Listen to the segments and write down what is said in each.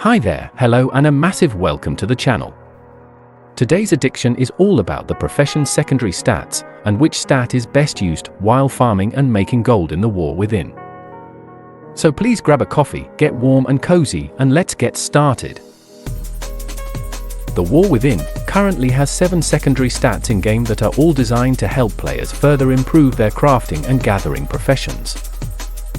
Hi there, hello and a massive welcome to the channel. Today's addiction is all about the profession's secondary stats and which stat is best used while farming and making gold in the war within. So please grab a coffee, get warm and cozy, and let's get started. The War Within currently has 7 secondary stats in-game that are all designed to help players further improve their crafting and gathering professions.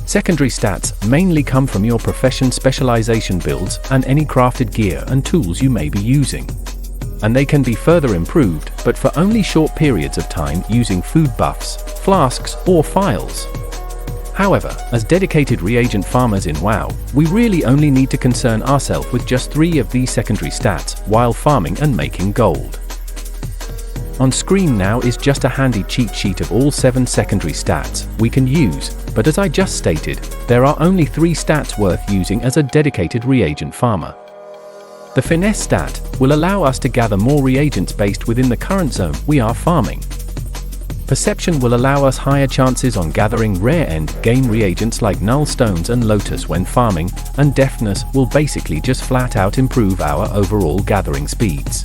Secondary stats mainly come from your profession specialization builds and any crafted gear and tools you may be using. And they can be further improved, but for only short periods of time using food buffs, flasks, or files. However, as dedicated reagent farmers in WoW, we really only need to concern ourselves with just 3 of these secondary stats while farming and making gold. On screen now is just a handy cheat sheet of all 7 secondary stats we can use, but as I just stated, there are only 3 stats worth using as a dedicated reagent farmer. The Finesse stat will allow us to gather more reagents based within the current zone we are farming. Perception will allow us higher chances on gathering rare end-game reagents like null stones and lotus when farming, and Deafness will basically just flat out improve our overall gathering speeds.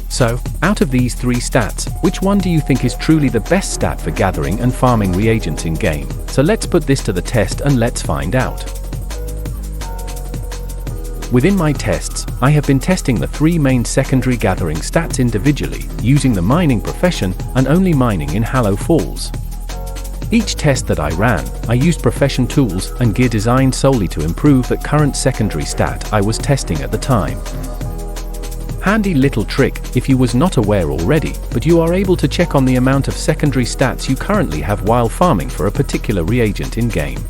So, out of these 3 stats, which one do you think is truly the best stat for gathering and farming reagents in-game? So let's put this to the test and let's find out. Within my tests, I have been testing the 3 main secondary gathering stats individually, using the mining profession and only mining in Hallow Falls. Each test that I ran, I used profession tools and gear designed solely to improve the current secondary stat I was testing at the time. Handy little trick if you was not aware already, but you are able to check on the amount of secondary stats you currently have while farming for a particular reagent in-game.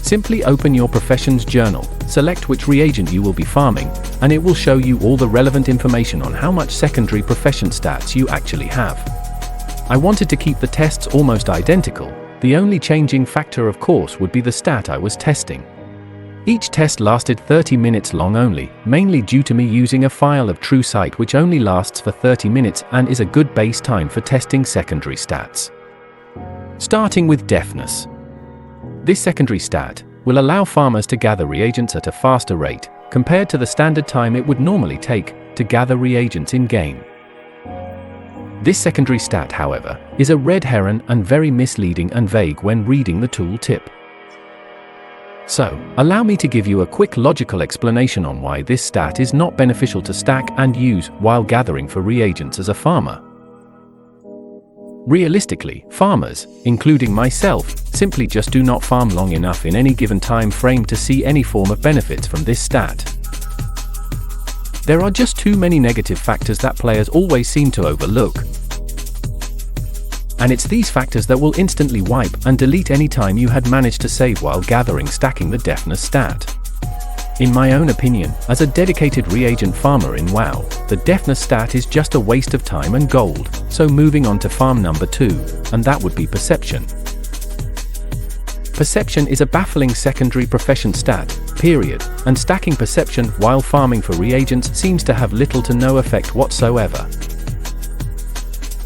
Simply open your profession's journal, select which reagent you will be farming, and it will show you all the relevant information on how much secondary profession stats you actually have. I wanted to keep the tests almost identical, the only changing factor of course would be the stat I was testing. Each test lasted 30 minutes long only, mainly due to me using a file of true sight which only lasts for 30 minutes and is a good base time for testing secondary stats. Starting with Deafness. This secondary stat will allow farmers to gather reagents at a faster rate, compared to the standard time it would normally take to gather reagents in-game. This secondary stat, however, is a red herring and very misleading and vague when reading the tool tip. So, allow me to give you a quick logical explanation on why this stat is not beneficial to stack and use while gathering for reagents as a farmer. Realistically, farmers, including myself, simply just do not farm long enough in any given time frame to see any form of benefits from this stat. There are just too many negative factors that players always seem to overlook. And it's these factors that will instantly wipe and delete any time you had managed to save while stacking the Deafness stat. In my own opinion, as a dedicated reagent farmer in WoW, the Deafness stat is just a waste of time and gold, so moving on to farm number 2, and that would be Perception. Perception is a baffling secondary profession stat, period, and stacking Perception while farming for reagents seems to have little to no effect whatsoever.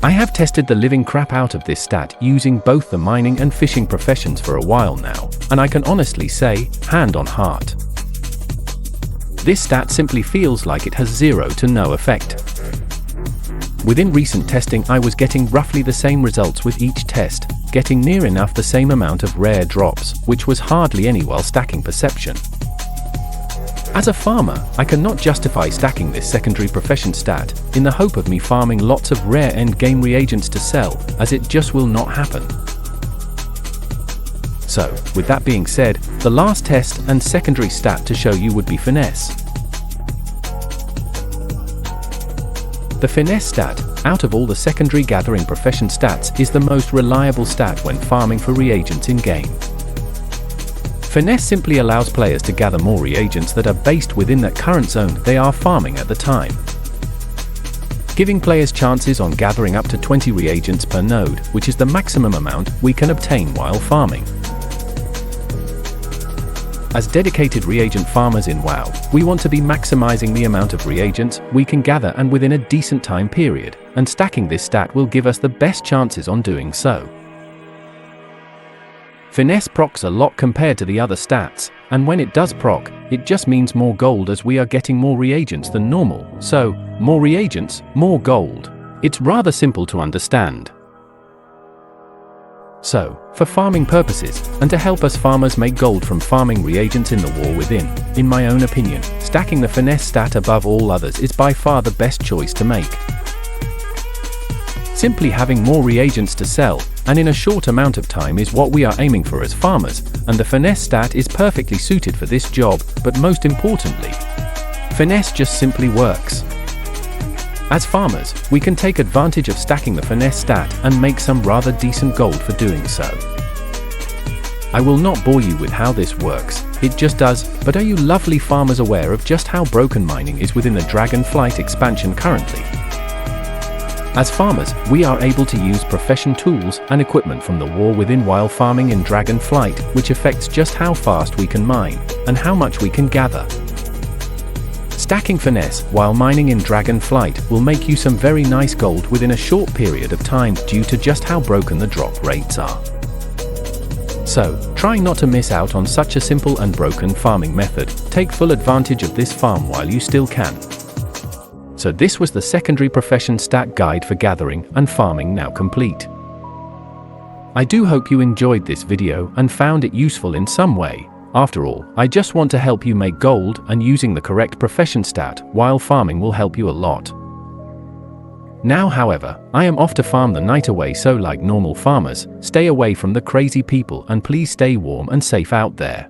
I have tested the living crap out of this stat using both the mining and fishing professions for a while now, and I can honestly say, hand on heart, this stat simply feels like it has 0 to no effect. Within recent testing I was getting roughly the same results with each test, getting near enough the same amount of rare drops, which was hardly any while stacking Perception. As a farmer, I cannot justify stacking this secondary profession stat, in the hope of me farming lots of rare end-game reagents to sell, as it just will not happen. So, with that being said, the last test and secondary stat to show you would be Finesse. The Finesse stat, out of all the secondary gathering profession stats, is the most reliable stat when farming for reagents in-game. Finesse simply allows players to gather more reagents that are based within that current zone they are farming at the time, giving players chances on gathering up to 20 reagents per node, which is the maximum amount we can obtain while farming. As dedicated reagent farmers in WoW, we want to be maximizing the amount of reagents we can gather and within a decent time period, and stacking this stat will give us the best chances on doing so. Finesse procs a lot compared to the other stats, And when it does proc, it just means more gold as we are getting more reagents than normal. So, more reagents, more gold. It's rather simple to understand. So, for farming purposes, and to help us farmers make gold from farming reagents in the war within, in my own opinion, stacking the finesse stat above all others is by far the best choice to make. Simply having more reagents to sell, and in a short amount of time is what we are aiming for as farmers, and the finesse stat is perfectly suited for this job, but most importantly, finesse just simply works. As farmers, we can take advantage of stacking the finesse stat and make some rather decent gold for doing so. I will not bore you with how this works, it just does, but are you lovely farmers aware of just how broken mining is within the Dragonflight expansion currently? As farmers, we are able to use profession tools and equipment from the war within while farming in Dragonflight, which affects just how fast we can mine, and how much we can gather. Stacking finesse while mining in Dragonflight will make you some very nice gold within a short period of time due to just how broken the drop rates are. So, try not to miss out on such a simple and broken farming method. Take full advantage of this farm while you still can. So this was the secondary profession stat guide for gathering and farming now complete. I do hope you enjoyed this video and found it useful in some way. After all, I just want to help you make gold, and using the correct profession stat while farming will help you a lot. Now, however, I am off to farm the night away, so like normal farmers, stay away from the crazy people and please stay warm and safe out there.